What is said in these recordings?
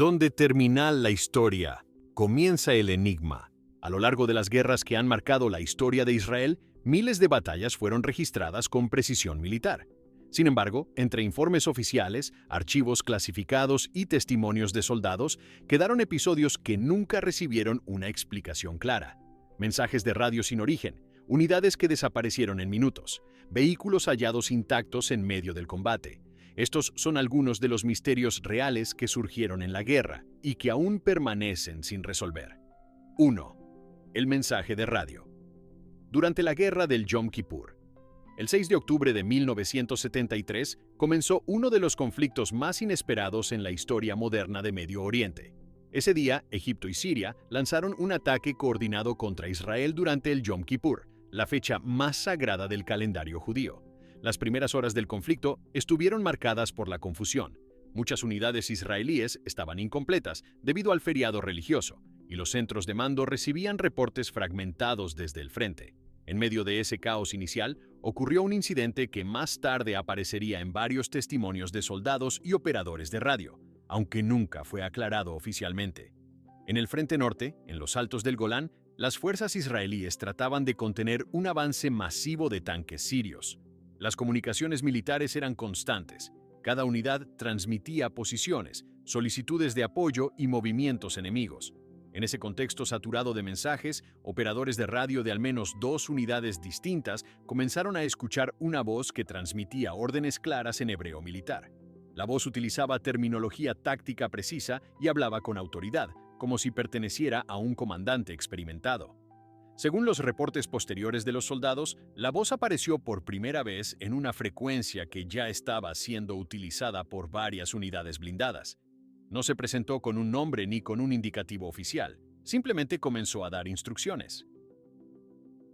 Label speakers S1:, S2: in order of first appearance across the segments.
S1: Donde termina la historia, comienza el enigma. A lo largo de las guerras que han marcado la historia de Israel, miles de batallas fueron registradas con precisión militar. Sin embargo, entre informes oficiales, archivos clasificados y testimonios de soldados, quedaron episodios que nunca recibieron una explicación clara. Mensajes de radio sin origen, unidades que desaparecieron en minutos, vehículos hallados intactos en medio del combate. Estos son algunos de los misterios reales que surgieron en la guerra y que aún permanecen sin resolver. 1. El mensaje de radio. Durante la guerra del Yom Kippur, el 6 de octubre de 1973 comenzó uno de los conflictos más inesperados en la historia moderna de Medio Oriente. Ese día, Egipto y Siria lanzaron un ataque coordinado contra Israel durante el Yom Kippur, la fecha más sagrada del calendario judío. Las primeras horas del conflicto estuvieron marcadas por la confusión. Muchas unidades israelíes estaban incompletas debido al feriado religioso, y los centros de mando recibían reportes fragmentados desde el frente. En medio de ese caos inicial, ocurrió un incidente que más tarde aparecería en varios testimonios de soldados y operadores de radio, aunque nunca fue aclarado oficialmente. En el frente norte, en los altos del Golán, las fuerzas israelíes trataban de contener un avance masivo de tanques sirios. Las comunicaciones militares eran constantes. Cada unidad transmitía posiciones, solicitudes de apoyo y movimientos enemigos. En ese contexto saturado de mensajes, operadores de radio de al menos 2 unidades distintas comenzaron a escuchar una voz que transmitía órdenes claras en hebreo militar. La voz utilizaba terminología táctica precisa y hablaba con autoridad, como si perteneciera a un comandante experimentado. Según los reportes posteriores de los soldados, la voz apareció por primera vez en una frecuencia que ya estaba siendo utilizada por varias unidades blindadas. No se presentó con un nombre ni con un indicativo oficial, simplemente comenzó a dar instrucciones.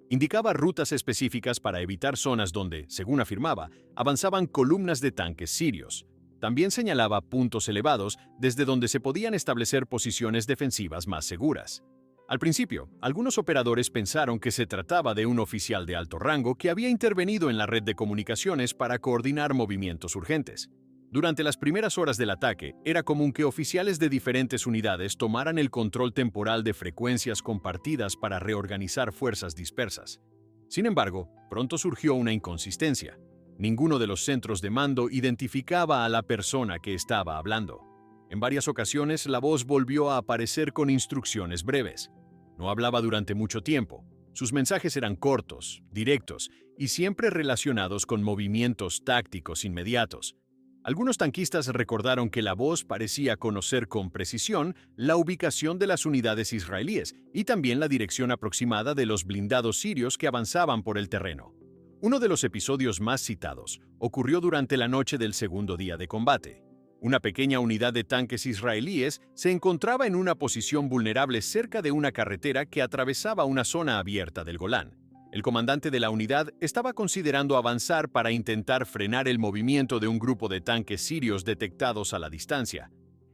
S1: Indicaba rutas específicas para evitar zonas donde, según afirmaba, avanzaban columnas de tanques sirios. También señalaba puntos elevados desde donde se podían establecer posiciones defensivas más seguras. Al principio, algunos operadores pensaron que se trataba de un oficial de alto rango que había intervenido en la red de comunicaciones para coordinar movimientos urgentes. Durante las primeras horas del ataque, era común que oficiales de diferentes unidades tomaran el control temporal de frecuencias compartidas para reorganizar fuerzas dispersas. Sin embargo, pronto surgió una inconsistencia. Ninguno de los centros de mando identificaba a la persona que estaba hablando. En varias ocasiones, la voz volvió a aparecer con instrucciones breves. No hablaba durante mucho tiempo. Sus mensajes eran cortos, directos y siempre relacionados con movimientos tácticos inmediatos. Algunos tanquistas recordaron que la voz parecía conocer con precisión la ubicación de las unidades israelíes y también la dirección aproximada de los blindados sirios que avanzaban por el terreno. Uno de los episodios más citados ocurrió durante la noche del segundo día de combate. Una pequeña unidad de tanques israelíes se encontraba en una posición vulnerable cerca de una carretera que atravesaba una zona abierta del Golán. El comandante de la unidad estaba considerando avanzar para intentar frenar el movimiento de un grupo de tanques sirios detectados a la distancia.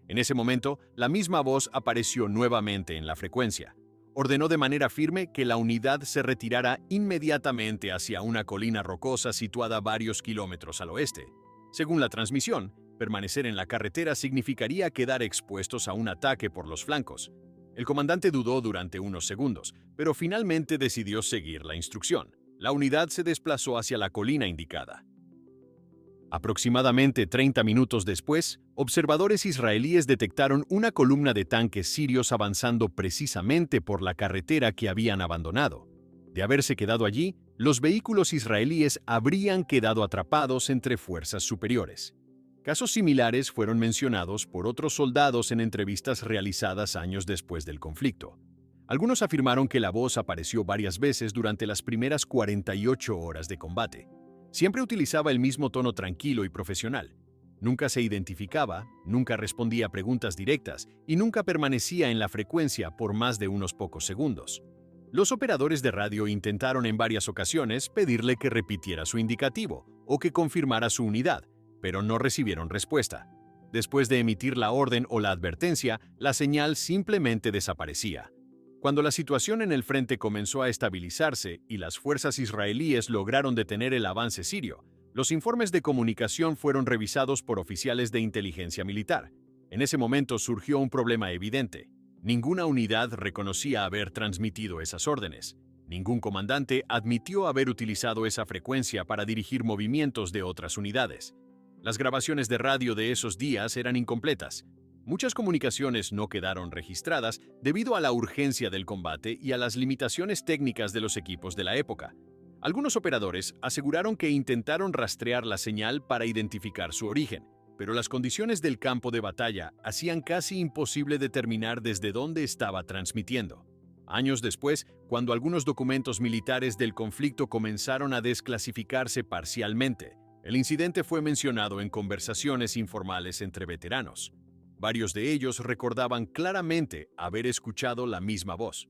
S1: En ese momento, la misma voz apareció nuevamente en la frecuencia. Ordenó de manera firme que la unidad se retirara inmediatamente hacia una colina rocosa situada varios kilómetros al oeste. Según la transmisión, permanecer en la carretera significaría quedar expuestos a un ataque por los flancos. El comandante dudó durante unos segundos, pero finalmente decidió seguir la instrucción. La unidad se desplazó hacia la colina indicada. Aproximadamente 30 minutos después, observadores israelíes detectaron una columna de tanques sirios avanzando precisamente por la carretera que habían abandonado. De haberse quedado allí, los vehículos israelíes habrían quedado atrapados entre fuerzas superiores. Casos similares fueron mencionados por otros soldados en entrevistas realizadas años después del conflicto. Algunos afirmaron que la voz apareció varias veces durante las primeras 48 horas de combate. Siempre utilizaba el mismo tono tranquilo y profesional. Nunca se identificaba, nunca respondía a preguntas directas y nunca permanecía en la frecuencia por más de unos pocos segundos. Los operadores de radio intentaron en varias ocasiones pedirle que repitiera su indicativo o que confirmara su unidad, pero no recibieron respuesta. Después de emitir la orden o la advertencia, la señal simplemente desaparecía. Cuando la situación en el frente comenzó a estabilizarse y las fuerzas israelíes lograron detener el avance sirio, los informes de comunicación fueron revisados por oficiales de inteligencia militar. En ese momento surgió un problema evidente. Ninguna unidad reconocía haber transmitido esas órdenes. Ningún comandante admitió haber utilizado esa frecuencia para dirigir movimientos de otras unidades. Las grabaciones de radio de esos días eran incompletas. Muchas comunicaciones no quedaron registradas debido a la urgencia del combate y a las limitaciones técnicas de los equipos de la época. Algunos operadores aseguraron que intentaron rastrear la señal para identificar su origen, pero las condiciones del campo de batalla hacían casi imposible determinar desde dónde estaba transmitiendo. Años después, cuando algunos documentos militares del conflicto comenzaron a desclasificarse parcialmente, el incidente fue mencionado en conversaciones informales entre veteranos. Varios de ellos recordaban claramente haber escuchado la misma voz.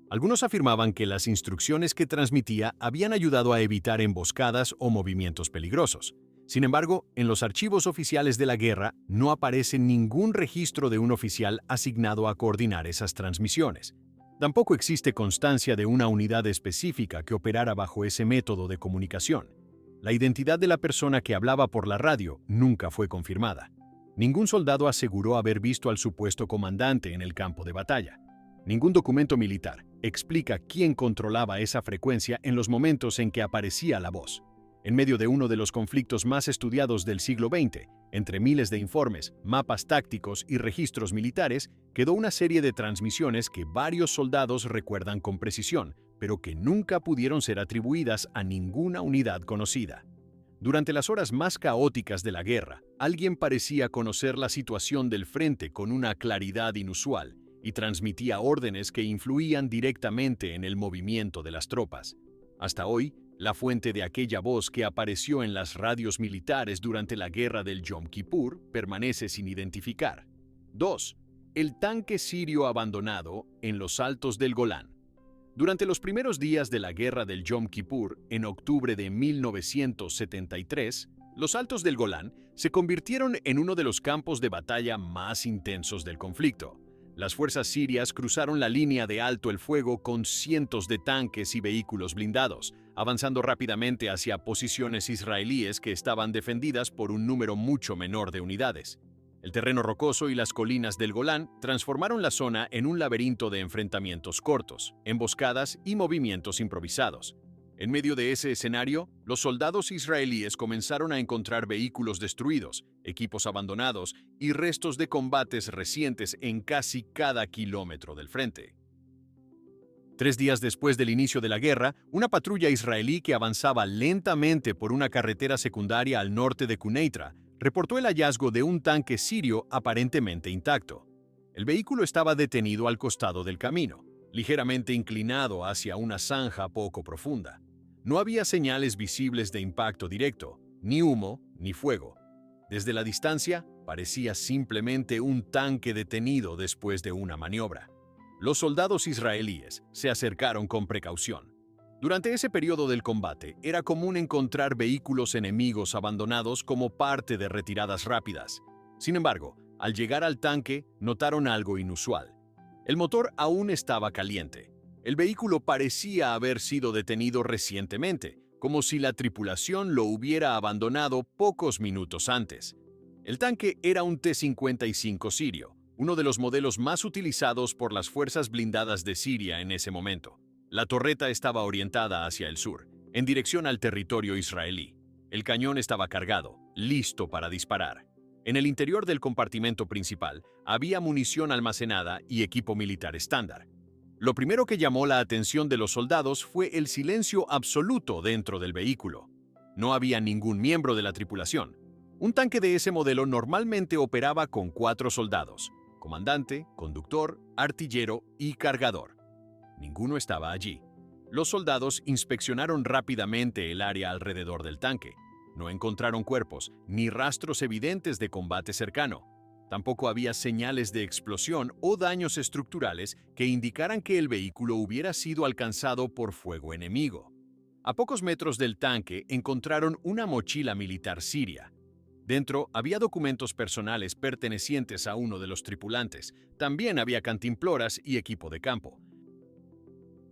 S1: Algunos afirmaban que las instrucciones que transmitía habían ayudado a evitar emboscadas o movimientos peligrosos. Sin embargo, en los archivos oficiales de la guerra no aparece ningún registro de un oficial asignado a coordinar esas transmisiones. Tampoco existe constancia de una unidad específica que operara bajo ese método de comunicación. La identidad de la persona que hablaba por la radio nunca fue confirmada. Ningún soldado aseguró haber visto al supuesto comandante en el campo de batalla. Ningún documento militar explica quién controlaba esa frecuencia en los momentos en que aparecía la voz. En medio de uno de los conflictos más estudiados del siglo XX, entre miles de informes, mapas tácticos y registros militares, quedó una serie de transmisiones que varios soldados recuerdan con precisión, pero que nunca pudieron ser atribuidas a ninguna unidad conocida. Durante las horas más caóticas de la guerra, alguien parecía conocer la situación del frente con una claridad inusual y transmitía órdenes que influían directamente en el movimiento de las tropas. Hasta hoy, la fuente de aquella voz que apareció en las radios militares durante la guerra del Yom Kippur permanece sin identificar. 2. El tanque sirio abandonado en los altos del Golán. Durante los primeros días de la guerra del Yom Kippur, en octubre de 1973, los altos del Golán se convirtieron en uno de los campos de batalla más intensos del conflicto. Las fuerzas sirias cruzaron la línea de alto el fuego con cientos de tanques y vehículos blindados, avanzando rápidamente hacia posiciones israelíes que estaban defendidas por un número mucho menor de unidades. El terreno rocoso y las colinas del Golán transformaron la zona en un laberinto de enfrentamientos cortos, emboscadas y movimientos improvisados. En medio de ese escenario, los soldados israelíes comenzaron a encontrar vehículos destruidos, equipos abandonados y restos de combates recientes en casi cada kilómetro del frente. 3 días después del inicio de la guerra, una patrulla israelí que avanzaba lentamente por una carretera secundaria al norte de Quneitra reportó el hallazgo de un tanque sirio aparentemente intacto. El vehículo estaba detenido al costado del camino, ligeramente inclinado hacia una zanja poco profunda. No había señales visibles de impacto directo, ni humo, ni fuego. Desde la distancia, parecía simplemente un tanque detenido después de una maniobra. Los soldados israelíes se acercaron con precaución. Durante ese periodo del combate, era común encontrar vehículos enemigos abandonados como parte de retiradas rápidas. Sin embargo, al llegar al tanque, notaron algo inusual. El motor aún estaba caliente. El vehículo parecía haber sido detenido recientemente, como si la tripulación lo hubiera abandonado pocos minutos antes. El tanque era un T-55 sirio, uno de los modelos más utilizados por las fuerzas blindadas de Siria en ese momento. La torreta estaba orientada hacia el sur, en dirección al territorio israelí. El cañón estaba cargado, listo para disparar. En el interior del compartimento principal había munición almacenada y equipo militar estándar. Lo primero que llamó la atención de los soldados fue el silencio absoluto dentro del vehículo. No había ningún miembro de la tripulación. Un tanque de ese modelo normalmente operaba con 4 soldados: comandante, conductor, artillero y cargador. Ninguno estaba allí. Los soldados inspeccionaron rápidamente el área alrededor del tanque. No encontraron cuerpos ni rastros evidentes de combate cercano. Tampoco había señales de explosión o daños estructurales que indicaran que el vehículo hubiera sido alcanzado por fuego enemigo. A pocos metros del tanque encontraron una mochila militar siria. Dentro había documentos personales pertenecientes a uno de los tripulantes. También había cantimploras y equipo de campo.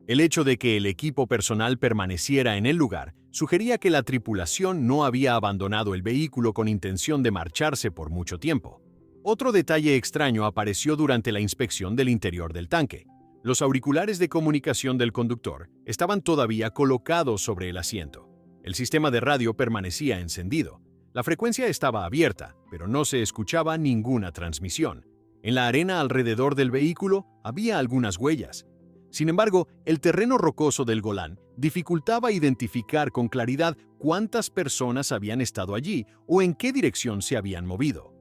S1: El hecho de que el equipo personal permaneciera en el lugar sugería que la tripulación no había abandonado el vehículo con intención de marcharse por mucho tiempo. Otro detalle extraño apareció durante la inspección del interior del tanque. Los auriculares de comunicación del conductor estaban todavía colocados sobre el asiento. El sistema de radio permanecía encendido. La frecuencia estaba abierta, pero no se escuchaba ninguna transmisión. En la arena alrededor del vehículo había algunas huellas. Sin embargo, el terreno rocoso del Golán dificultaba identificar con claridad cuántas personas habían estado allí o en qué dirección se habían movido.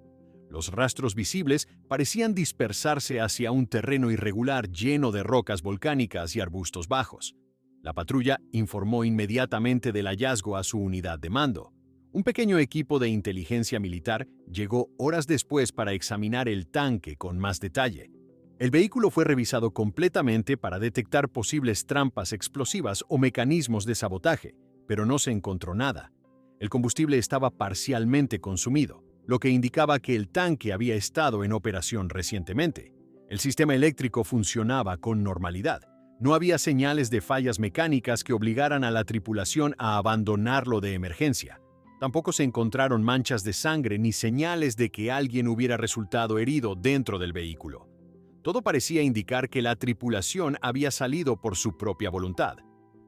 S1: Los rastros visibles parecían dispersarse hacia un terreno irregular lleno de rocas volcánicas y arbustos bajos. La patrulla informó inmediatamente del hallazgo a su unidad de mando. Un pequeño equipo de inteligencia militar llegó horas después para examinar el tanque con más detalle. El vehículo fue revisado completamente para detectar posibles trampas explosivas o mecanismos de sabotaje, pero no se encontró nada. El combustible estaba parcialmente consumido, lo que indicaba que el tanque había estado en operación recientemente. El sistema eléctrico funcionaba con normalidad. No había señales de fallas mecánicas que obligaran a la tripulación a abandonarlo de emergencia. Tampoco se encontraron manchas de sangre ni señales de que alguien hubiera resultado herido dentro del vehículo. Todo parecía indicar que la tripulación había salido por su propia voluntad.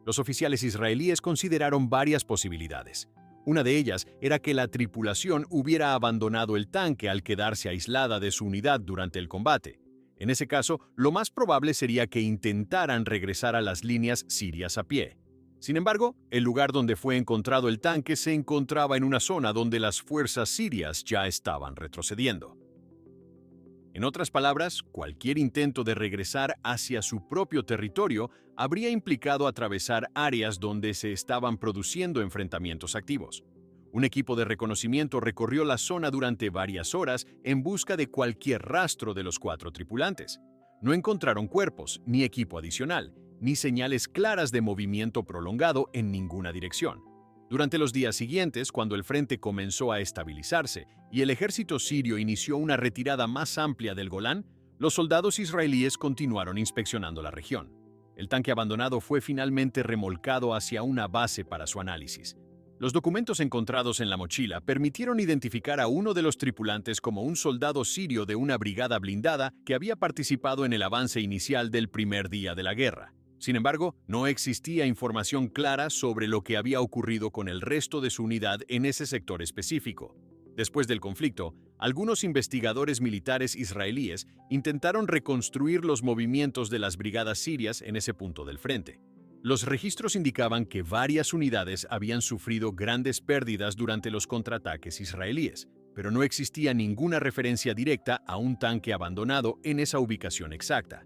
S1: Los oficiales israelíes consideraron varias posibilidades. Una de ellas era que la tripulación hubiera abandonado el tanque al quedarse aislada de su unidad durante el combate. En ese caso, lo más probable sería que intentaran regresar a las líneas sirias a pie. Sin embargo, el lugar donde fue encontrado el tanque se encontraba en una zona donde las fuerzas sirias ya estaban retrocediendo. En otras palabras, cualquier intento de regresar hacia su propio territorio habría implicado atravesar áreas donde se estaban produciendo enfrentamientos activos. Un equipo de reconocimiento recorrió la zona durante varias horas en busca de cualquier rastro de los 4 tripulantes. No encontraron cuerpos, ni equipo adicional, ni señales claras de movimiento prolongado en ninguna dirección. Durante los días siguientes, cuando el frente comenzó a estabilizarse y el ejército sirio inició una retirada más amplia del Golán, los soldados israelíes continuaron inspeccionando la región. El tanque abandonado fue finalmente remolcado hacia una base para su análisis. Los documentos encontrados en la mochila permitieron identificar a uno de los tripulantes como un soldado sirio de una brigada blindada que había participado en el avance inicial del primer día de la guerra. Sin embargo, no existía información clara sobre lo que había ocurrido con el resto de su unidad en ese sector específico. Después del conflicto, algunos investigadores militares israelíes intentaron reconstruir los movimientos de las brigadas sirias en ese punto del frente. Los registros indicaban que varias unidades habían sufrido grandes pérdidas durante los contraataques israelíes, pero no existía ninguna referencia directa a un tanque abandonado en esa ubicación exacta.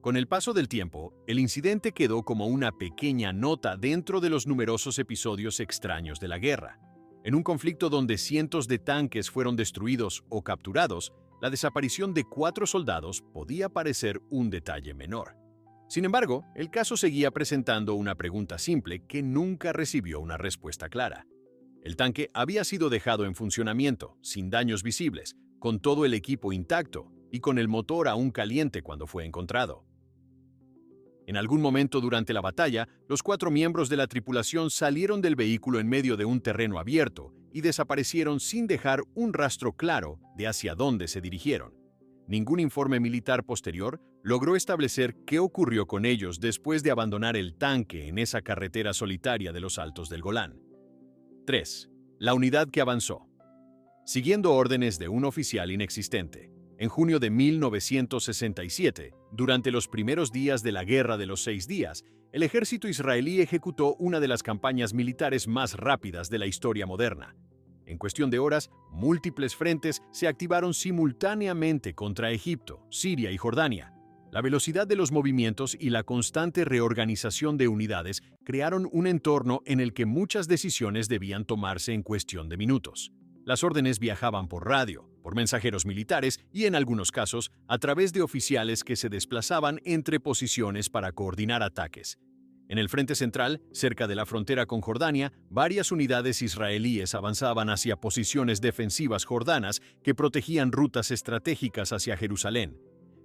S1: Con el paso del tiempo, el incidente quedó como una pequeña nota dentro de los numerosos episodios extraños de la guerra. En un conflicto donde cientos de tanques fueron destruidos o capturados, la desaparición de 4 soldados podía parecer un detalle menor. Sin embargo, el caso seguía presentando una pregunta simple que nunca recibió una respuesta clara. El tanque había sido dejado en funcionamiento, sin daños visibles, con todo el equipo intacto y con el motor aún caliente cuando fue encontrado. En algún momento durante la batalla, los 4 miembros de la tripulación salieron del vehículo en medio de un terreno abierto y desaparecieron sin dejar un rastro claro de hacia dónde se dirigieron. Ningún informe militar posterior logró establecer qué ocurrió con ellos después de abandonar el tanque en esa carretera solitaria de los Altos del Golán. 3. La unidad que avanzó. Siguiendo órdenes de un oficial inexistente, en junio de 1967, durante los primeros días de la Guerra de los 6 días, el ejército israelí ejecutó una de las campañas militares más rápidas de la historia moderna. En cuestión de horas, múltiples frentes se activaron simultáneamente contra Egipto, Siria y Jordania. La velocidad de los movimientos y la constante reorganización de unidades crearon un entorno en el que muchas decisiones debían tomarse en cuestión de minutos. Las órdenes viajaban por radio, por mensajeros militares y, en algunos casos, a través de oficiales que se desplazaban entre posiciones para coordinar ataques. En el frente central, cerca de la frontera con Jordania, varias unidades israelíes avanzaban hacia posiciones defensivas jordanas que protegían rutas estratégicas hacia Jerusalén.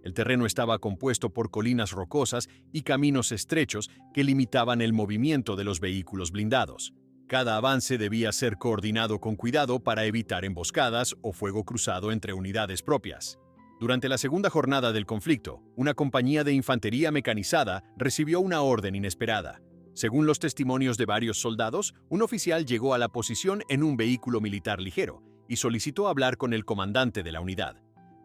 S1: El terreno estaba compuesto por colinas rocosas y caminos estrechos que limitaban el movimiento de los vehículos blindados. Cada avance debía ser coordinado con cuidado para evitar emboscadas o fuego cruzado entre unidades propias. Durante la segunda jornada del conflicto, una compañía de infantería mecanizada recibió una orden inesperada. Según los testimonios de varios soldados, un oficial llegó a la posición en un vehículo militar ligero y solicitó hablar con el comandante de la unidad.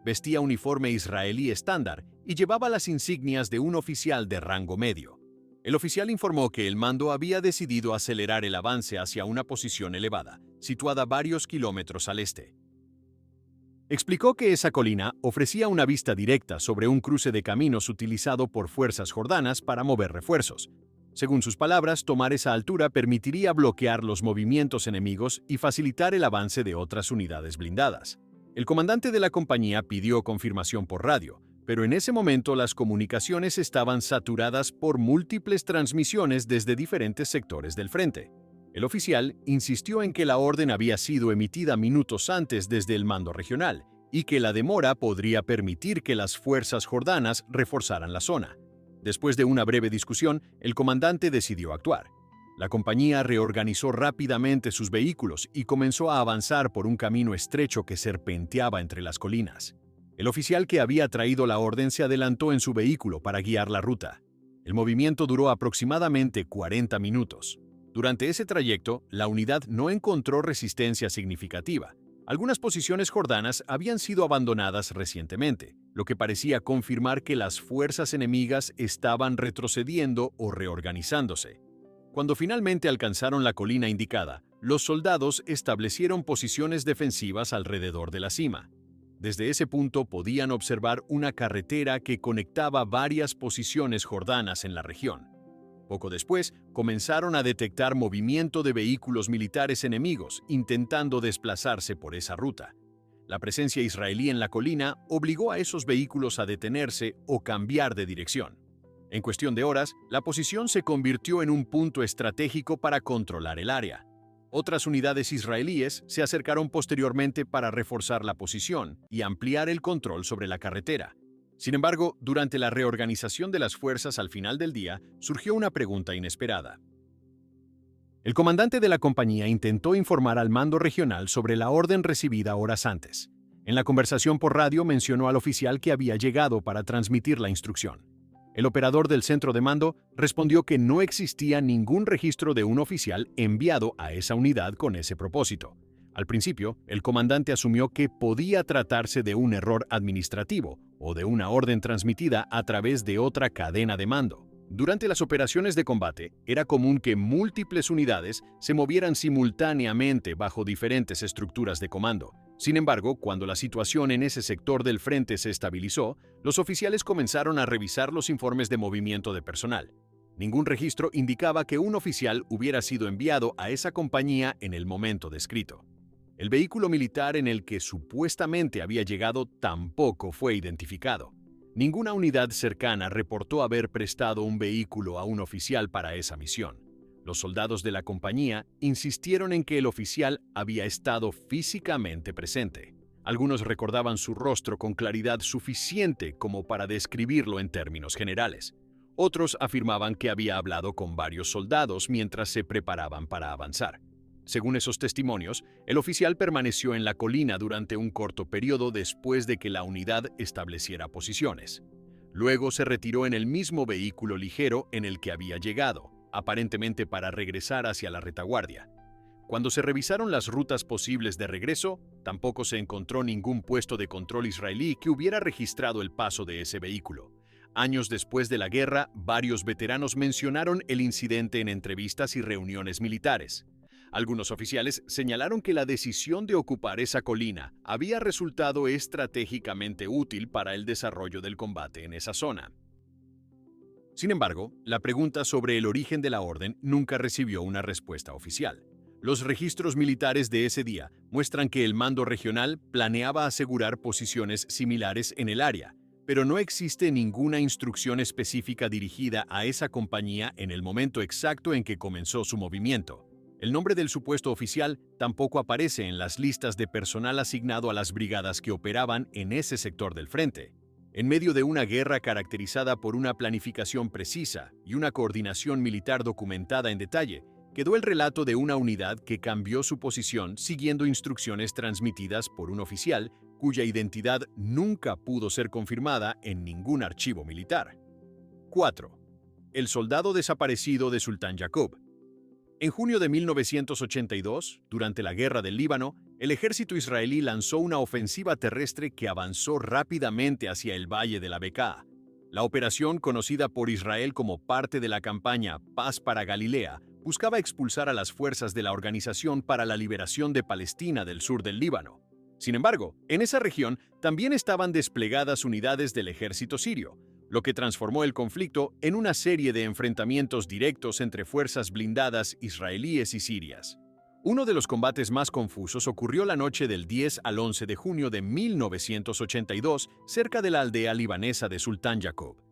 S1: Vestía uniforme israelí estándar y llevaba las insignias de un oficial de rango medio. El oficial informó que el mando había decidido acelerar el avance hacia una posición elevada, situada varios kilómetros al este. Explicó que esa colina ofrecía una vista directa sobre un cruce de caminos utilizado por fuerzas jordanas para mover refuerzos. Según sus palabras, tomar esa altura permitiría bloquear los movimientos enemigos y facilitar el avance de otras unidades blindadas. El comandante de la compañía pidió confirmación por radio, pero en ese momento las comunicaciones estaban saturadas por múltiples transmisiones desde diferentes sectores del frente. El oficial insistió en que la orden había sido emitida minutos antes desde el mando regional y que la demora podría permitir que las fuerzas jordanas reforzaran la zona. Después de una breve discusión, el comandante decidió actuar. La compañía reorganizó rápidamente sus vehículos y comenzó a avanzar por un camino estrecho que serpenteaba entre las colinas. El oficial que había traído la orden se adelantó en su vehículo para guiar la ruta. El movimiento duró aproximadamente 40 minutos. Durante ese trayecto, la unidad no encontró resistencia significativa. Algunas posiciones jordanas habían sido abandonadas recientemente, lo que parecía confirmar que las fuerzas enemigas estaban retrocediendo o reorganizándose. Cuando finalmente alcanzaron la colina indicada, los soldados establecieron posiciones defensivas alrededor de la cima. Desde ese punto podían observar una carretera que conectaba varias posiciones jordanas en la región. Poco después, comenzaron a detectar movimiento de vehículos militares enemigos intentando desplazarse por esa ruta. La presencia israelí en la colina obligó a esos vehículos a detenerse o cambiar de dirección. En cuestión de horas, la posición se convirtió en un punto estratégico para controlar el área. Otras unidades israelíes se acercaron posteriormente para reforzar la posición y ampliar el control sobre la carretera. Sin embargo, durante la reorganización de las fuerzas al final del día, surgió una pregunta inesperada. El comandante de la compañía intentó informar al mando regional sobre la orden recibida horas antes. En la conversación por radio mencionó al oficial que había llegado para transmitir la instrucción. El operador del centro de mando respondió que no existía ningún registro de un oficial enviado a esa unidad con ese propósito. Al principio, el comandante asumió que podía tratarse de un error administrativo o de una orden transmitida a través de otra cadena de mando. Durante las operaciones de combate, era común que múltiples unidades se movieran simultáneamente bajo diferentes estructuras de comando. Sin embargo, cuando la situación en ese sector del frente se estabilizó, los oficiales comenzaron a revisar los informes de movimiento de personal. Ningún registro indicaba que un oficial hubiera sido enviado a esa compañía en el momento descrito. El vehículo militar en el que supuestamente había llegado tampoco fue identificado. Ninguna unidad cercana reportó haber prestado un vehículo a un oficial para esa misión. Los soldados de la compañía insistieron en que el oficial había estado físicamente presente. Algunos recordaban su rostro con claridad suficiente como para describirlo en términos generales. Otros afirmaban que había hablado con varios soldados mientras se preparaban para avanzar. Según esos testimonios, el oficial permaneció en la colina durante un corto periodo después de que la unidad estableciera posiciones. Luego se retiró en el mismo vehículo ligero en el que había llegado, aparentemente para regresar hacia la retaguardia. Cuando se revisaron las rutas posibles de regreso, tampoco se encontró ningún puesto de control israelí que hubiera registrado el paso de ese vehículo. Años después de la guerra, varios veteranos mencionaron el incidente en entrevistas y reuniones militares. Algunos oficiales señalaron que la decisión de ocupar esa colina había resultado estratégicamente útil para el desarrollo del combate en esa zona. Sin embargo, la pregunta sobre el origen de la orden nunca recibió una respuesta oficial. Los registros militares de ese día muestran que el mando regional planeaba asegurar posiciones similares en el área, pero no existe ninguna instrucción específica dirigida a esa compañía en el momento exacto en que comenzó su movimiento. El nombre del supuesto oficial tampoco aparece en las listas de personal asignado a las brigadas que operaban en ese sector del frente. En medio de una guerra caracterizada por una planificación precisa y una coordinación militar documentada en detalle, quedó el relato de una unidad que cambió su posición siguiendo instrucciones transmitidas por un oficial cuya identidad nunca pudo ser confirmada en ningún archivo militar. 4. El soldado desaparecido de Sultán Yaqub. En junio de 1982, durante la Guerra del Líbano, el ejército israelí lanzó una ofensiva terrestre que avanzó rápidamente hacia el Valle de la Bekaa. La operación, conocida por Israel como parte de la campaña Paz para Galilea, buscaba expulsar a las fuerzas de la Organización para la Liberación de Palestina del sur del Líbano. Sin embargo, en esa región también estaban desplegadas unidades del ejército sirio, lo que transformó el conflicto en una serie de enfrentamientos directos entre fuerzas blindadas israelíes y sirias. Uno de los combates más confusos ocurrió la noche del 10 al 11 de junio de 1982 cerca de la aldea libanesa de Sultán Yaqub.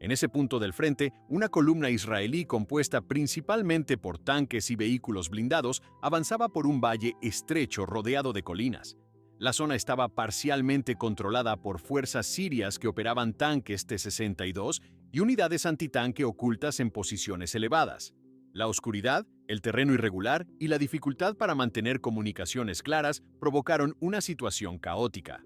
S1: En ese punto del frente, una columna israelí compuesta principalmente por tanques y vehículos blindados avanzaba por un valle estrecho rodeado de colinas. La zona estaba parcialmente controlada por fuerzas sirias que operaban tanques T-62 y unidades antitanque ocultas en posiciones elevadas. La oscuridad, el terreno irregular y la dificultad para mantener comunicaciones claras provocaron una situación caótica.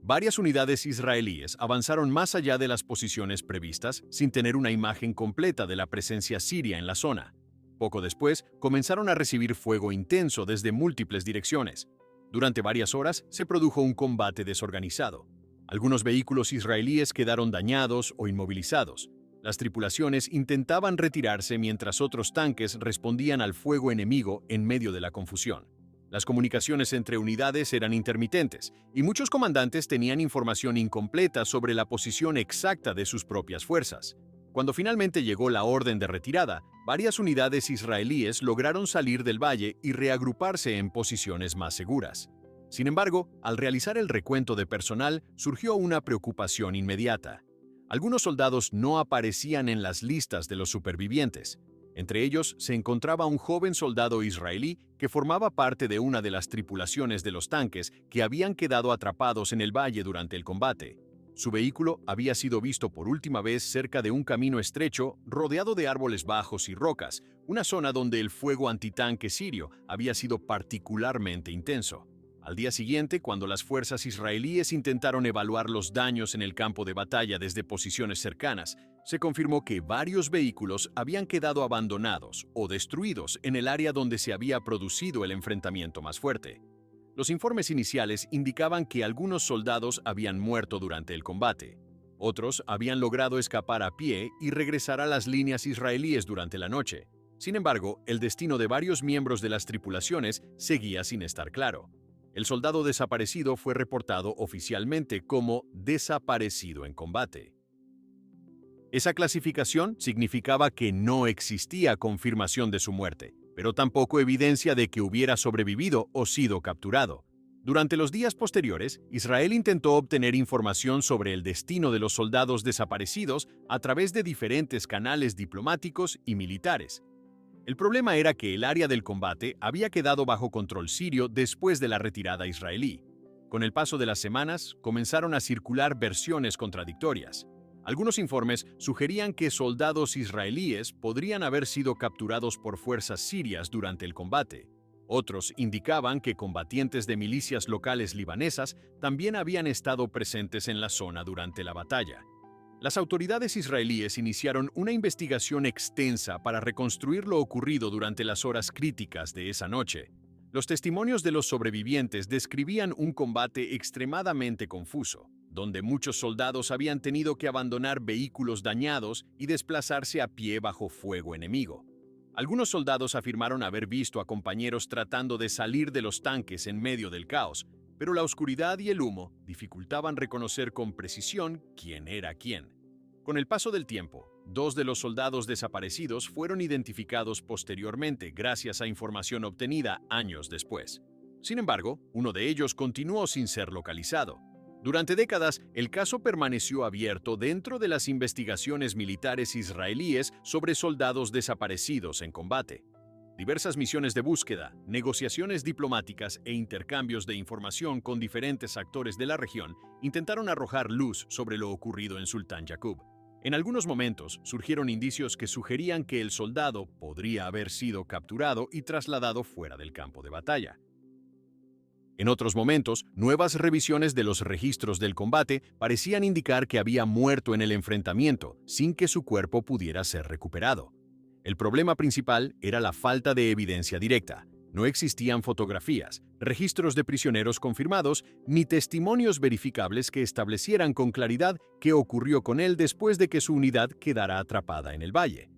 S1: Varias unidades israelíes avanzaron más allá de las posiciones previstas sin tener una imagen completa de la presencia siria en la zona. Poco después, comenzaron a recibir fuego intenso desde múltiples direcciones. Durante varias horas se produjo un combate desorganizado. Algunos vehículos israelíes quedaron dañados o inmovilizados. Las tripulaciones intentaban retirarse mientras otros tanques respondían al fuego enemigo en medio de la confusión. Las comunicaciones entre unidades eran intermitentes y muchos comandantes tenían información incompleta sobre la posición exacta de sus propias fuerzas. Cuando finalmente llegó la orden de retirada, varias unidades israelíes lograron salir del valle y reagruparse en posiciones más seguras. Sin embargo, al realizar el recuento de personal, surgió una preocupación inmediata. Algunos soldados no aparecían en las listas de los supervivientes. Entre ellos se encontraba un joven soldado israelí que formaba parte de una de las tripulaciones de los tanques que habían quedado atrapados en el valle durante el combate. Su vehículo había sido visto por última vez cerca de un camino estrecho rodeado de árboles bajos y rocas, una zona donde el fuego antitanque sirio había sido particularmente intenso. Al día siguiente, cuando las fuerzas israelíes intentaron evaluar los daños en el campo de batalla desde posiciones cercanas, se confirmó que varios vehículos habían quedado abandonados o destruidos en el área donde se había producido el enfrentamiento más fuerte. Los informes iniciales indicaban que algunos soldados habían muerto durante el combate. Otros habían logrado escapar a pie y regresar a las líneas israelíes durante la noche. Sin embargo, el destino de varios miembros de las tripulaciones seguía sin estar claro. El soldado desaparecido fue reportado oficialmente como desaparecido en combate. Esa clasificación significaba que no existía confirmación de su muerte, pero tampoco evidencia de que hubiera sobrevivido o sido capturado. Durante los días posteriores, Israel intentó obtener información sobre el destino de los soldados desaparecidos a través de diferentes canales diplomáticos y militares. El problema era que el área del combate había quedado bajo control sirio después de la retirada israelí. Con el paso de las semanas, comenzaron a circular versiones contradictorias. Algunos informes sugerían que soldados israelíes podrían haber sido capturados por fuerzas sirias durante el combate. Otros indicaban que combatientes de milicias locales libanesas también habían estado presentes en la zona durante la batalla. Las autoridades israelíes iniciaron una investigación extensa para reconstruir lo ocurrido durante las horas críticas de esa noche. Los testimonios de los sobrevivientes describían un combate extremadamente confuso, donde muchos soldados habían tenido que abandonar vehículos dañados y desplazarse a pie bajo fuego enemigo. Algunos soldados afirmaron haber visto a compañeros tratando de salir de los tanques en medio del caos, pero la oscuridad y el humo dificultaban reconocer con precisión quién era quién. Con el paso del tiempo, 2 de los soldados desaparecidos fueron identificados posteriormente gracias a información obtenida años después. Sin embargo, uno de ellos continuó sin ser localizado. Durante décadas, el caso permaneció abierto dentro de las investigaciones militares israelíes sobre soldados desaparecidos en combate. Diversas misiones de búsqueda, negociaciones diplomáticas e intercambios de información con diferentes actores de la región intentaron arrojar luz sobre lo ocurrido en Sultán Yaqub. En algunos momentos surgieron indicios que sugerían que el soldado podría haber sido capturado y trasladado fuera del campo de batalla. En otros momentos, nuevas revisiones de los registros del combate parecían indicar que había muerto en el enfrentamiento sin que su cuerpo pudiera ser recuperado. El problema principal era la falta de evidencia directa. No existían fotografías, registros de prisioneros confirmados, ni testimonios verificables que establecieran con claridad qué ocurrió con él después de que su unidad quedara atrapada en el valle.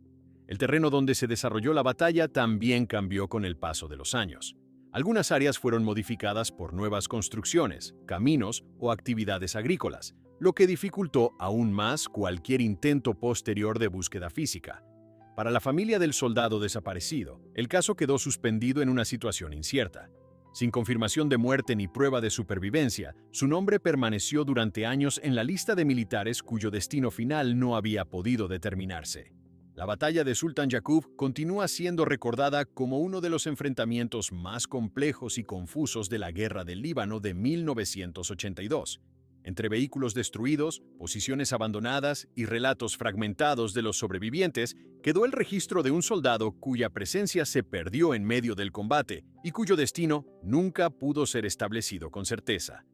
S1: El terreno donde se desarrolló la batalla también cambió con el paso de los años. Algunas áreas fueron modificadas por nuevas construcciones, caminos o actividades agrícolas, lo que dificultó aún más cualquier intento posterior de búsqueda física. Para la familia del soldado desaparecido, el caso quedó suspendido en una situación incierta. Sin confirmación de muerte ni prueba de supervivencia, su nombre permaneció durante años en la lista de militares cuyo destino final no había podido determinarse. La batalla de Sultan Yaqub continúa siendo recordada como uno de los enfrentamientos más complejos y confusos de la Guerra del Líbano de 1982. Entre vehículos destruidos, posiciones abandonadas y relatos fragmentados de los sobrevivientes, quedó el registro de un soldado cuya presencia se perdió en medio del combate y cuyo destino nunca pudo ser establecido con certeza.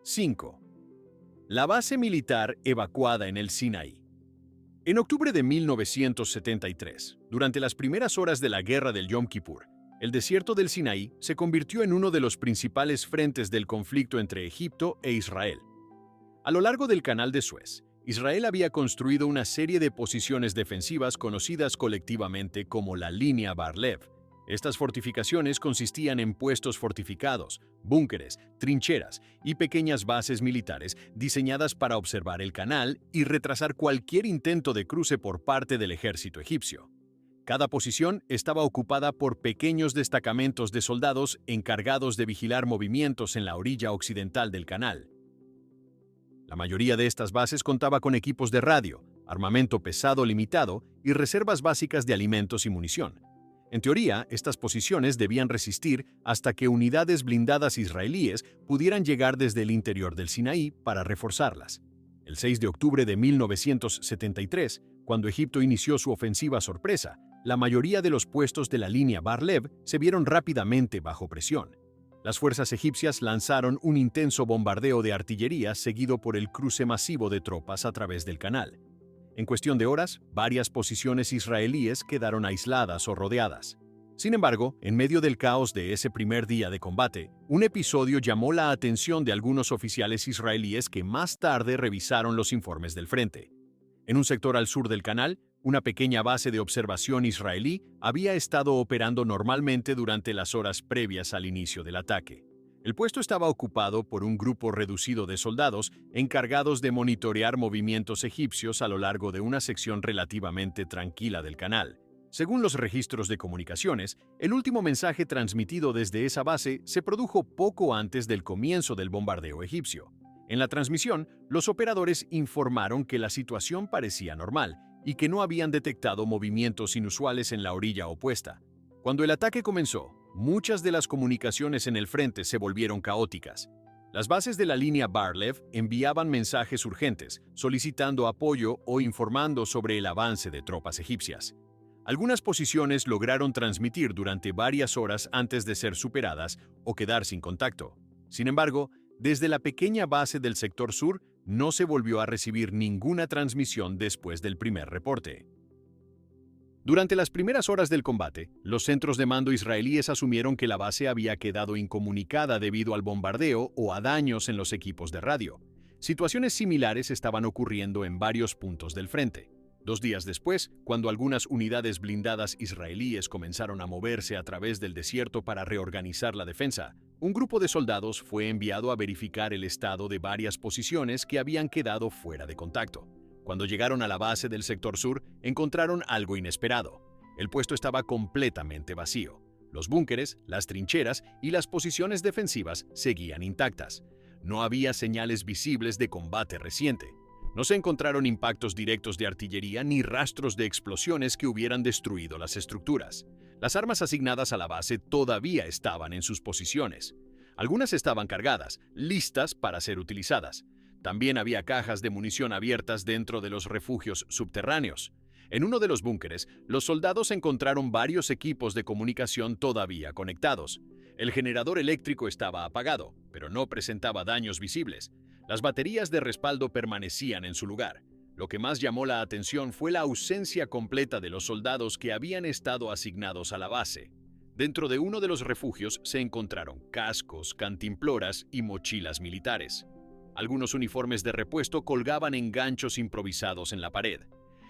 S1: 5. La base militar evacuada en el Sinaí. En octubre de 1973, durante las primeras horas de la Guerra del Yom Kippur, el desierto del Sinaí se convirtió en uno de los principales frentes del conflicto entre Egipto e Israel. A lo largo del Canal de Suez, Israel había construido una serie de posiciones defensivas conocidas colectivamente como la Línea Bar-Lev. Estas fortificaciones consistían en puestos fortificados, búnkeres, trincheras y pequeñas bases militares diseñadas para observar el canal y retrasar cualquier intento de cruce por parte del ejército egipcio. Cada posición estaba ocupada por pequeños destacamentos de soldados encargados de vigilar movimientos en la orilla occidental del canal. La mayoría de estas bases contaba con equipos de radio, armamento pesado limitado y reservas básicas de alimentos y munición. En teoría, estas posiciones debían resistir hasta que unidades blindadas israelíes pudieran llegar desde el interior del Sinaí para reforzarlas. El 6 de octubre de 1973, cuando Egipto inició su ofensiva sorpresa, la mayoría de los puestos de la línea Bar-Lev se vieron rápidamente bajo presión. Las fuerzas egipcias lanzaron un intenso bombardeo de artillería seguido por el cruce masivo de tropas a través del canal. En cuestión de horas, varias posiciones israelíes quedaron aisladas o rodeadas. Sin embargo, en medio del caos de ese primer día de combate, un episodio llamó la atención de algunos oficiales israelíes que más tarde revisaron los informes del frente. En un sector al sur del canal, una pequeña base de observación israelí había estado operando normalmente durante las horas previas al inicio del ataque. El puesto estaba ocupado por un grupo reducido de soldados encargados de monitorear movimientos egipcios a lo largo de una sección relativamente tranquila del canal. Según los registros de comunicaciones, el último mensaje transmitido desde esa base se produjo poco antes del comienzo del bombardeo egipcio. En la transmisión, los operadores informaron que la situación parecía normal y que no habían detectado movimientos inusuales en la orilla opuesta. Cuando el ataque comenzó, muchas de las comunicaciones en el frente se volvieron caóticas. Las bases de la línea Bar-Lev enviaban mensajes urgentes, solicitando apoyo o informando sobre el avance de tropas egipcias. Algunas posiciones lograron transmitir durante varias horas antes de ser superadas o quedar sin contacto. Sin embargo, desde la pequeña base del sector sur, no se volvió a recibir ninguna transmisión después del primer reporte. Durante las primeras horas del combate, los centros de mando israelíes asumieron que la base había quedado incomunicada debido al bombardeo o a daños en los equipos de radio. Situaciones similares estaban ocurriendo en varios puntos del frente. 2 días después, cuando algunas unidades blindadas israelíes comenzaron a moverse a través del desierto para reorganizar la defensa, un grupo de soldados fue enviado a verificar el estado de varias posiciones que habían quedado fuera de contacto. Cuando llegaron a la base del sector sur, encontraron algo inesperado. El puesto estaba completamente vacío. Los búnkeres, las trincheras y las posiciones defensivas seguían intactas. No había señales visibles de combate reciente. No se encontraron impactos directos de artillería ni rastros de explosiones que hubieran destruido las estructuras. Las armas asignadas a la base todavía estaban en sus posiciones. Algunas estaban cargadas, listas para ser utilizadas. También había cajas de munición abiertas dentro de los refugios subterráneos. En uno de los búnkeres, los soldados encontraron varios equipos de comunicación todavía conectados. El generador eléctrico estaba apagado, pero no presentaba daños visibles. Las baterías de respaldo permanecían en su lugar. Lo que más llamó la atención fue la ausencia completa de los soldados que habían estado asignados a la base. Dentro de uno de los refugios se encontraron cascos, cantimploras y mochilas militares. Algunos uniformes de repuesto colgaban en ganchos improvisados en la pared.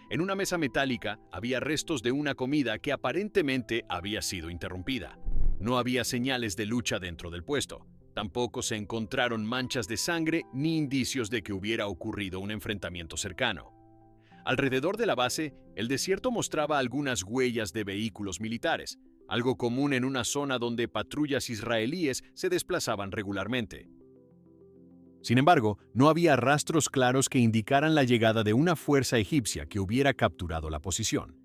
S1: En una mesa metálica había restos de una comida que aparentemente había sido interrumpida. No había señales de lucha dentro del puesto. Tampoco se encontraron manchas de sangre ni indicios de que hubiera ocurrido un enfrentamiento cercano. Alrededor de la base, el desierto mostraba algunas huellas de vehículos militares, algo común en una zona donde patrullas israelíes se desplazaban regularmente. Sin embargo, no había rastros claros que indicaran la llegada de una fuerza egipcia que hubiera capturado la posición.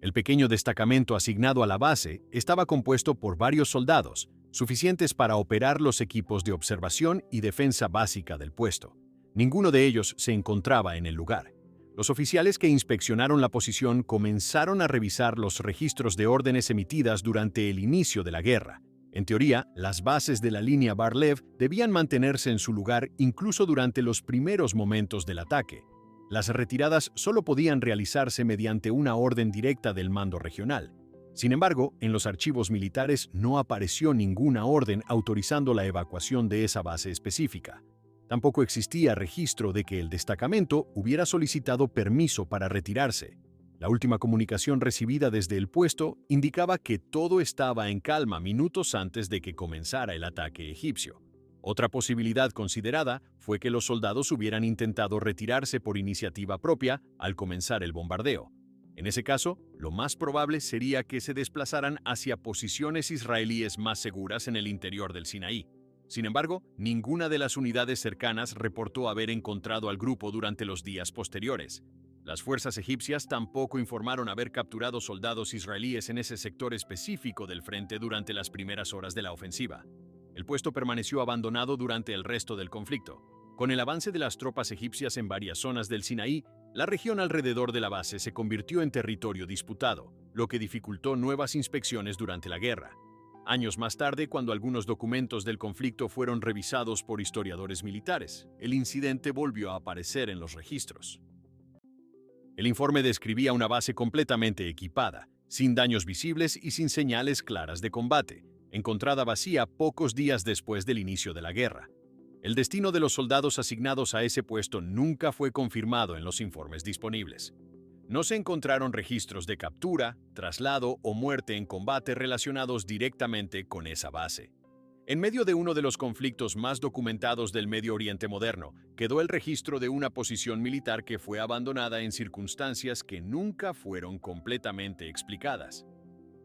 S1: El pequeño destacamento asignado a la base estaba compuesto por varios soldados, suficientes para operar los equipos de observación y defensa básica del puesto. Ninguno de ellos se encontraba en el lugar. Los oficiales que inspeccionaron la posición comenzaron a revisar los registros de órdenes emitidas durante el inicio de la guerra. En teoría, las bases de la línea Bar-Lev debían mantenerse en su lugar incluso durante los primeros momentos del ataque. Las retiradas solo podían realizarse mediante una orden directa del mando regional. Sin embargo, en los archivos militares no apareció ninguna orden autorizando la evacuación de esa base específica. Tampoco existía registro de que el destacamento hubiera solicitado permiso para retirarse. La última comunicación recibida desde el puesto indicaba que todo estaba en calma minutos antes de que comenzara el ataque egipcio. Otra posibilidad considerada fue que los soldados hubieran intentado retirarse por iniciativa propia al comenzar el bombardeo. En ese caso, lo más probable sería que se desplazaran hacia posiciones israelíes más seguras en el interior del Sinaí. Sin embargo, ninguna de las unidades cercanas reportó haber encontrado al grupo durante los días posteriores. Las fuerzas egipcias tampoco informaron haber capturado soldados israelíes en ese sector específico del frente durante las primeras horas de la ofensiva. El puesto permaneció abandonado durante el resto del conflicto. Con el avance de las tropas egipcias en varias zonas del Sinaí, la región alrededor de la base se convirtió en territorio disputado, lo que dificultó nuevas inspecciones durante la guerra. Años más tarde, cuando algunos documentos del conflicto fueron revisados por historiadores militares, el incidente volvió a aparecer en los registros. El informe describía una base completamente equipada, sin daños visibles y sin señales claras de combate, encontrada vacía pocos días después del inicio de la guerra. El destino de los soldados asignados a ese puesto nunca fue confirmado en los informes disponibles. No se encontraron registros de captura, traslado o muerte en combate relacionados directamente con esa base. En medio de uno de los conflictos más documentados del Medio Oriente moderno, quedó el registro de una posición militar que fue abandonada en circunstancias que nunca fueron completamente explicadas.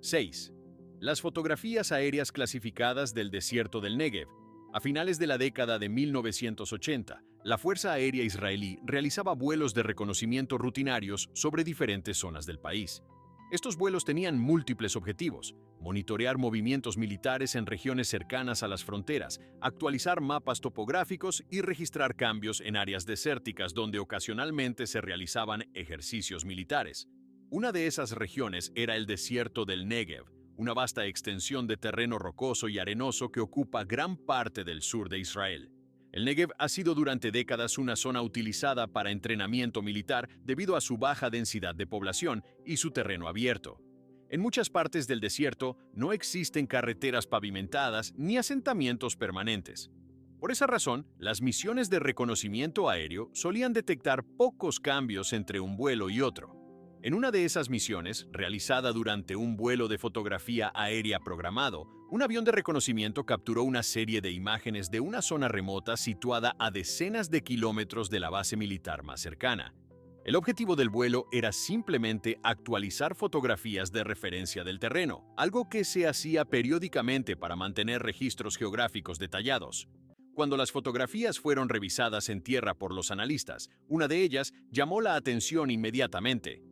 S1: 6. Las fotografías aéreas clasificadas del desierto del Negev. A finales de la década de 1980, la Fuerza Aérea Israelí realizaba vuelos de reconocimiento rutinarios sobre diferentes zonas del país. Estos vuelos tenían múltiples objetivos: monitorear movimientos militares en regiones cercanas a las fronteras, actualizar mapas topográficos y registrar cambios en áreas desérticas donde ocasionalmente se realizaban ejercicios militares. Una de esas regiones era el desierto del Negev, una vasta extensión de terreno rocoso y arenoso que ocupa gran parte del sur de Israel. El Negev ha sido durante décadas una zona utilizada para entrenamiento militar debido a su baja densidad de población y su terreno abierto. En muchas partes del desierto no existen carreteras pavimentadas ni asentamientos permanentes. Por esa razón, las misiones de reconocimiento aéreo solían detectar pocos cambios entre un vuelo y otro. En una de esas misiones, realizada durante un vuelo de fotografía aérea programado, un avión de reconocimiento capturó una serie de imágenes de una zona remota situada a decenas de kilómetros de la base militar más cercana. El objetivo del vuelo era simplemente actualizar fotografías de referencia del terreno, algo que se hacía periódicamente para mantener registros geográficos detallados. Cuando las fotografías fueron revisadas en tierra por los analistas, una de ellas llamó la atención inmediatamente.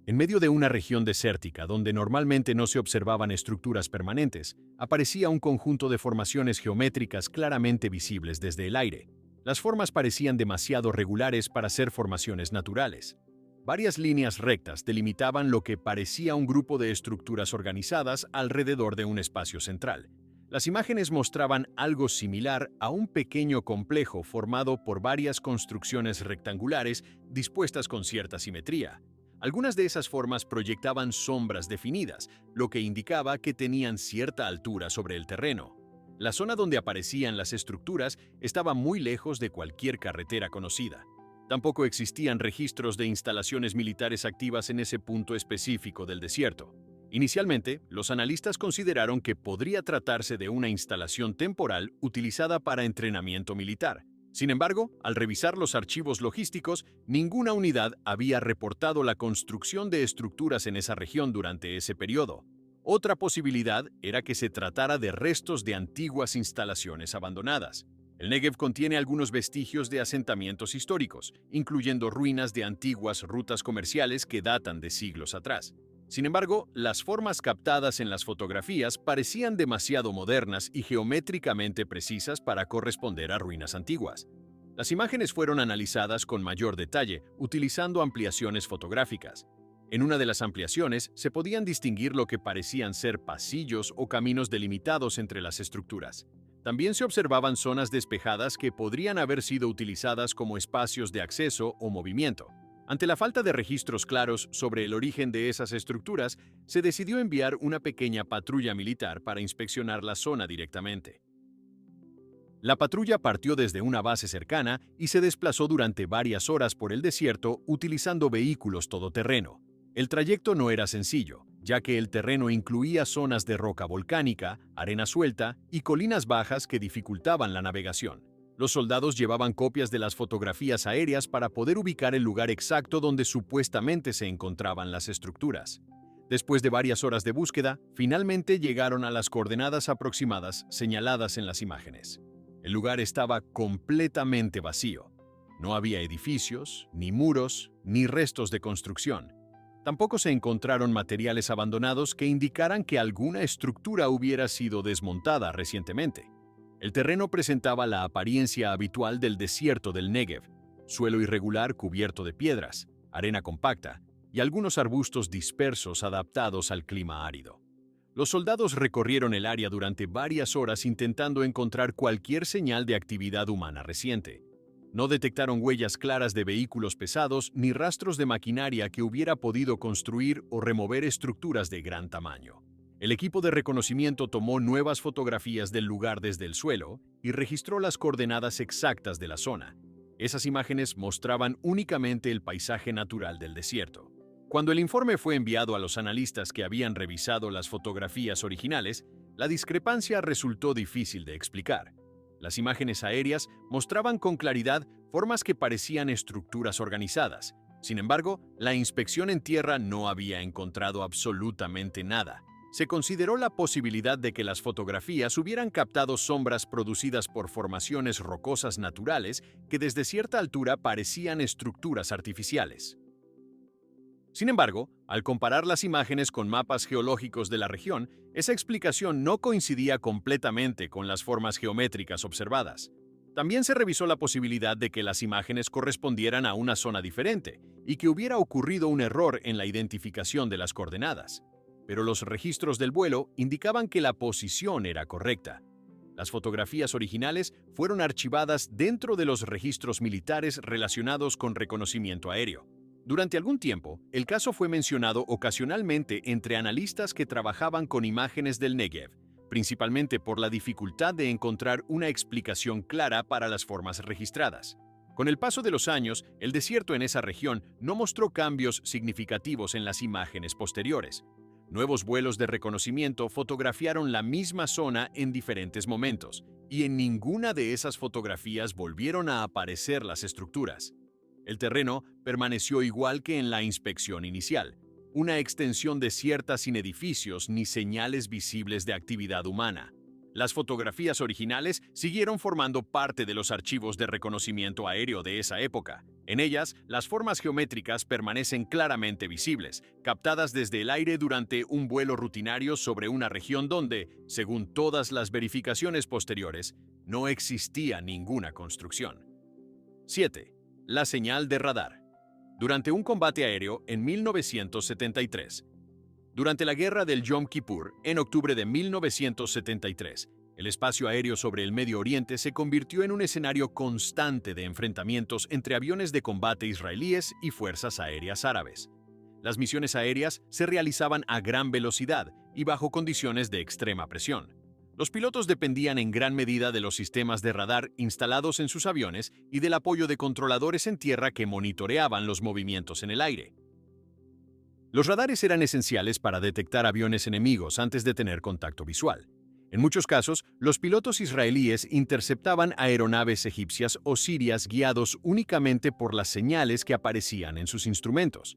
S1: En medio de una región desértica donde normalmente no se observaban estructuras permanentes, aparecía un conjunto de formaciones geométricas claramente visibles desde el aire. Las formas parecían demasiado regulares para ser formaciones naturales. Varias líneas rectas delimitaban lo que parecía un grupo de estructuras organizadas alrededor de un espacio central. Las imágenes mostraban algo similar a un pequeño complejo formado por varias construcciones rectangulares dispuestas con cierta simetría. Algunas de esas formas proyectaban sombras definidas, lo que indicaba que tenían cierta altura sobre el terreno. La zona donde aparecían las estructuras estaba muy lejos de cualquier carretera conocida. Tampoco existían registros de instalaciones militares activas en ese punto específico del desierto. Inicialmente, los analistas consideraron que podría tratarse de una instalación temporal utilizada para entrenamiento militar. Sin embargo, al revisar los archivos logísticos, ninguna unidad había reportado la construcción de estructuras en esa región durante ese periodo. Otra posibilidad era que se tratara de restos de antiguas instalaciones abandonadas. El Negev contiene algunos vestigios de asentamientos históricos, incluyendo ruinas de antiguas rutas comerciales que datan de siglos atrás. Sin embargo, las formas captadas en las fotografías parecían demasiado modernas y geométricamente precisas para corresponder a ruinas antiguas. Las imágenes fueron analizadas con mayor detalle, utilizando ampliaciones fotográficas. En una de las ampliaciones se podían distinguir lo que parecían ser pasillos o caminos delimitados entre las estructuras. También se observaban zonas despejadas que podrían haber sido utilizadas como espacios de acceso o movimiento. Ante la falta de registros claros sobre el origen de esas estructuras, se decidió enviar una pequeña patrulla militar para inspeccionar la zona directamente. La patrulla partió desde una base cercana y se desplazó durante varias horas por el desierto utilizando vehículos todoterreno. El trayecto no era sencillo, ya que el terreno incluía zonas de roca volcánica, arena suelta y colinas bajas que dificultaban la navegación. Los soldados llevaban copias de las fotografías aéreas para poder ubicar el lugar exacto donde supuestamente se encontraban las estructuras. Después de varias horas de búsqueda, finalmente llegaron a las coordenadas aproximadas señaladas en las imágenes. El lugar estaba completamente vacío. No había edificios, ni muros, ni restos de construcción. Tampoco se encontraron materiales abandonados que indicaran que alguna estructura hubiera sido desmontada recientemente. El terreno presentaba la apariencia habitual del desierto del Negev: suelo irregular cubierto de piedras, arena compacta y algunos arbustos dispersos adaptados al clima árido. Los soldados recorrieron el área durante varias horas intentando encontrar cualquier señal de actividad humana reciente. No detectaron huellas claras de vehículos pesados ni rastros de maquinaria que hubiera podido construir o remover estructuras de gran tamaño. El equipo de reconocimiento tomó nuevas fotografías del lugar desde el suelo y registró las coordenadas exactas de la zona. Esas imágenes mostraban únicamente el paisaje natural del desierto. Cuando el informe fue enviado a los analistas que habían revisado las fotografías originales, la discrepancia resultó difícil de explicar. Las imágenes aéreas mostraban con claridad formas que parecían estructuras organizadas. Sin embargo, la inspección en tierra no había encontrado absolutamente nada. Se consideró la posibilidad de que las fotografías hubieran captado sombras producidas por formaciones rocosas naturales que desde cierta altura parecían estructuras artificiales. Sin embargo, al comparar las imágenes con mapas geológicos de la región, esa explicación no coincidía completamente con las formas geométricas observadas. También se revisó la posibilidad de que las imágenes correspondieran a una zona diferente y que hubiera ocurrido un error en la identificación de las coordenadas. Pero los registros del vuelo indicaban que la posición era correcta. Las fotografías originales fueron archivadas dentro de los registros militares relacionados con reconocimiento aéreo. Durante algún tiempo, el caso fue mencionado ocasionalmente entre analistas que trabajaban con imágenes del Negev, principalmente por la dificultad de encontrar una explicación clara para las formas registradas. Con el paso de los años, el desierto en esa región no mostró cambios significativos en las imágenes posteriores. Nuevos vuelos de reconocimiento fotografiaron la misma zona en diferentes momentos, y en ninguna de esas fotografías volvieron a aparecer las estructuras. El terreno permaneció igual que en la inspección inicial, una extensión desierta sin edificios ni señales visibles de actividad humana. Las fotografías originales siguieron formando parte de los archivos de reconocimiento aéreo de esa época. En ellas, las formas geométricas permanecen claramente visibles, captadas desde el aire durante un vuelo rutinario sobre una región donde, según todas las verificaciones posteriores, no existía ninguna construcción. 7. La señal de radar. Durante un combate aéreo en 1973. Durante la Guerra del Yom Kippur, en octubre de 1973, el espacio aéreo sobre el Medio Oriente se convirtió en un escenario constante de enfrentamientos entre aviones de combate israelíes y fuerzas aéreas árabes. Las misiones aéreas se realizaban a gran velocidad y bajo condiciones de extrema presión. Los pilotos dependían en gran medida de los sistemas de radar instalados en sus aviones y del apoyo de controladores en tierra que monitoreaban los movimientos en el aire. Los radares eran esenciales para detectar aviones enemigos antes de tener contacto visual. En muchos casos, los pilotos israelíes interceptaban aeronaves egipcias o sirias guiados únicamente por las señales que aparecían en sus instrumentos.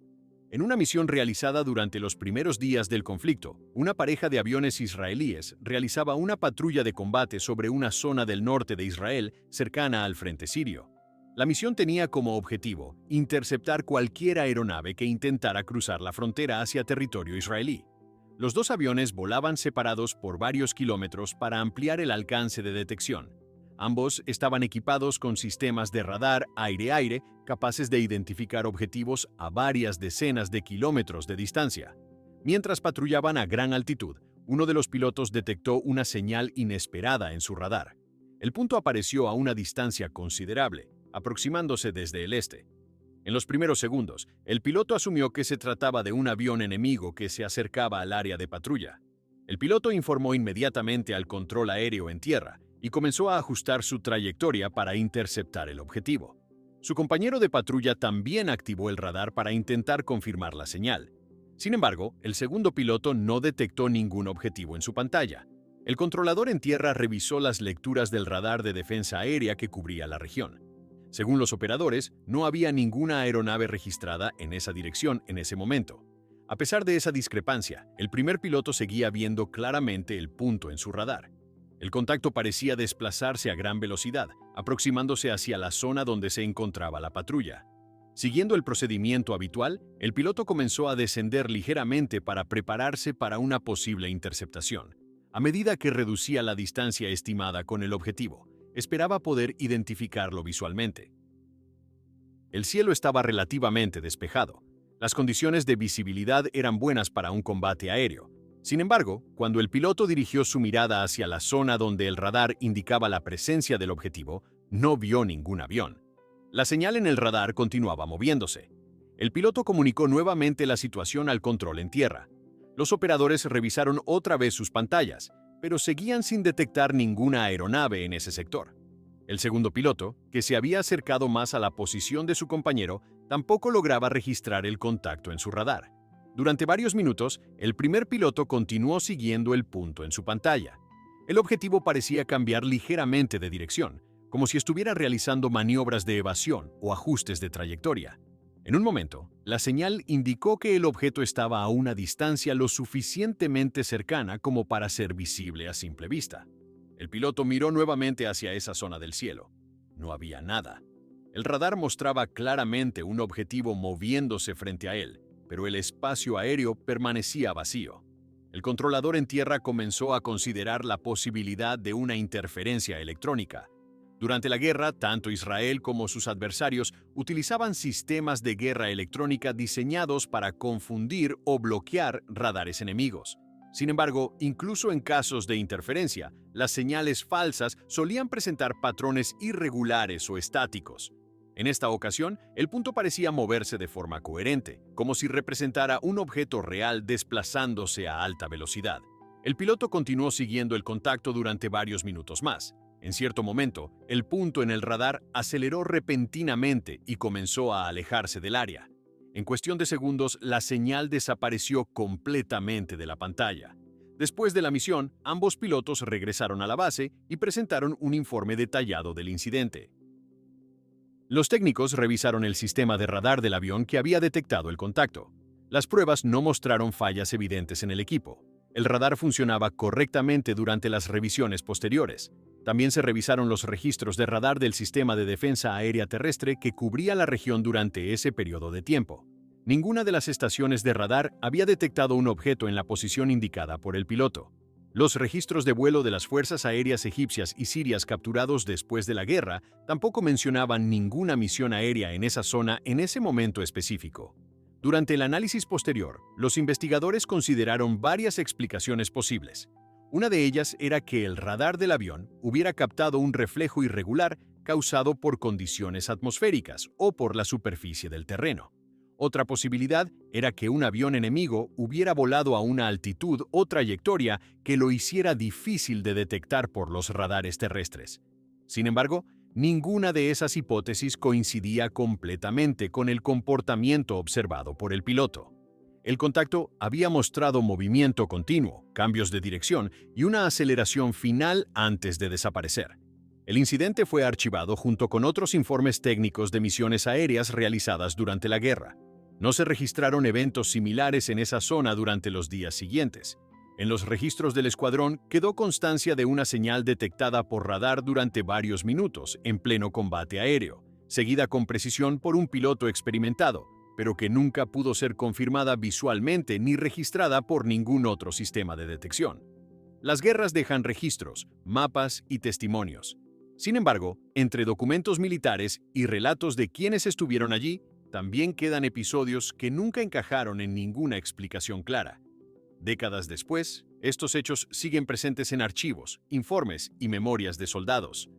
S1: En una misión realizada durante los primeros días del conflicto, una pareja de aviones israelíes realizaba una patrulla de combate sobre una zona del norte de Israel cercana al frente sirio. La misión tenía como objetivo interceptar cualquier aeronave que intentara cruzar la frontera hacia territorio israelí. Los dos aviones volaban separados por varios kilómetros para ampliar el alcance de detección. Ambos estaban equipados con sistemas de radar aire-aire capaces de identificar objetivos a varias decenas de kilómetros de distancia. Mientras patrullaban a gran altitud, uno de los pilotos detectó una señal inesperada en su radar. El punto apareció a una distancia considerable, aproximándose desde el este. En los primeros segundos, el piloto asumió que se trataba de un avión enemigo que se acercaba al área de patrulla. El piloto informó inmediatamente al control aéreo en tierra y comenzó a ajustar su trayectoria para interceptar el objetivo. Su compañero de patrulla también activó el radar para intentar confirmar la señal. Sin embargo, el segundo piloto no detectó ningún objetivo en su pantalla. El controlador en tierra revisó las lecturas del radar de defensa aérea que cubría la región. Según los operadores, no había ninguna aeronave registrada en esa dirección en ese momento. A pesar de esa discrepancia, el primer piloto seguía viendo claramente el punto en su radar. El contacto parecía desplazarse a gran velocidad, aproximándose hacia la zona donde se encontraba la patrulla. Siguiendo el procedimiento habitual, el piloto comenzó a descender ligeramente para prepararse para una posible interceptación. A medida que reducía la distancia estimada con el objetivo, esperaba poder identificarlo visualmente. El cielo estaba relativamente despejado. Las condiciones de visibilidad eran buenas para un combate aéreo. Sin embargo, cuando el piloto dirigió su mirada hacia la zona donde el radar indicaba la presencia del objetivo, no vio ningún avión. La señal en el radar continuaba moviéndose. El piloto comunicó nuevamente la situación al control en tierra. Los operadores revisaron otra vez sus pantallas, pero seguían sin detectar ninguna aeronave en ese sector. El segundo piloto, que se había acercado más a la posición de su compañero, tampoco lograba registrar el contacto en su radar. Durante varios minutos, el primer piloto continuó siguiendo el punto en su pantalla. El objetivo parecía cambiar ligeramente de dirección, como si estuviera realizando maniobras de evasión o ajustes de trayectoria. En un momento, la señal indicó que el objeto estaba a una distancia lo suficientemente cercana como para ser visible a simple vista. El piloto miró nuevamente hacia esa zona del cielo. No había nada. El radar mostraba claramente un objetivo moviéndose frente a él, pero el espacio aéreo permanecía vacío. El controlador en tierra comenzó a considerar la posibilidad de una interferencia electrónica. Durante la guerra, tanto Israel como sus adversarios utilizaban sistemas de guerra electrónica diseñados para confundir o bloquear radares enemigos. Sin embargo, incluso en casos de interferencia, las señales falsas solían presentar patrones irregulares o estáticos. En esta ocasión, el punto parecía moverse de forma coherente, como si representara un objeto real desplazándose a alta velocidad. El piloto continuó siguiendo el contacto durante varios minutos más. En cierto momento, el punto en el radar aceleró repentinamente y comenzó a alejarse del área. En cuestión de segundos, la señal desapareció completamente de la pantalla. Después de la misión, ambos pilotos regresaron a la base y presentaron un informe detallado del incidente. Los técnicos revisaron el sistema de radar del avión que había detectado el contacto. Las pruebas no mostraron fallas evidentes en el equipo. El radar funcionaba correctamente durante las revisiones posteriores. También se revisaron los registros de radar del sistema de defensa aérea terrestre que cubría la región durante ese periodo de tiempo. Ninguna de las estaciones de radar había detectado un objeto en la posición indicada por el piloto. Los registros de vuelo de las fuerzas aéreas egipcias y sirias capturados después de la guerra tampoco mencionaban ninguna misión aérea en esa zona en ese momento específico. Durante el análisis posterior, los investigadores consideraron varias explicaciones posibles. Una de ellas era que el radar del avión hubiera captado un reflejo irregular causado por condiciones atmosféricas o por la superficie del terreno. Otra posibilidad era que un avión enemigo hubiera volado a una altitud o trayectoria que lo hiciera difícil de detectar por los radares terrestres. Sin embargo, ninguna de esas hipótesis coincidía completamente con el comportamiento observado por el piloto. El contacto había mostrado movimiento continuo, cambios de dirección y una aceleración final antes de desaparecer. El incidente fue archivado junto con otros informes técnicos de misiones aéreas realizadas durante la guerra. No se registraron eventos similares en esa zona durante los días siguientes. En los registros del escuadrón quedó constancia de una señal detectada por radar durante varios minutos en pleno combate aéreo, seguida con precisión por un piloto experimentado, pero que nunca pudo ser confirmada visualmente ni registrada por ningún otro sistema de detección. Las guerras dejan registros, mapas y testimonios. Sin embargo, entre documentos militares y relatos de quienes estuvieron allí, también quedan episodios que nunca encajaron en ninguna explicación clara. Décadas después, estos hechos siguen presentes en archivos, informes y memorias de soldados,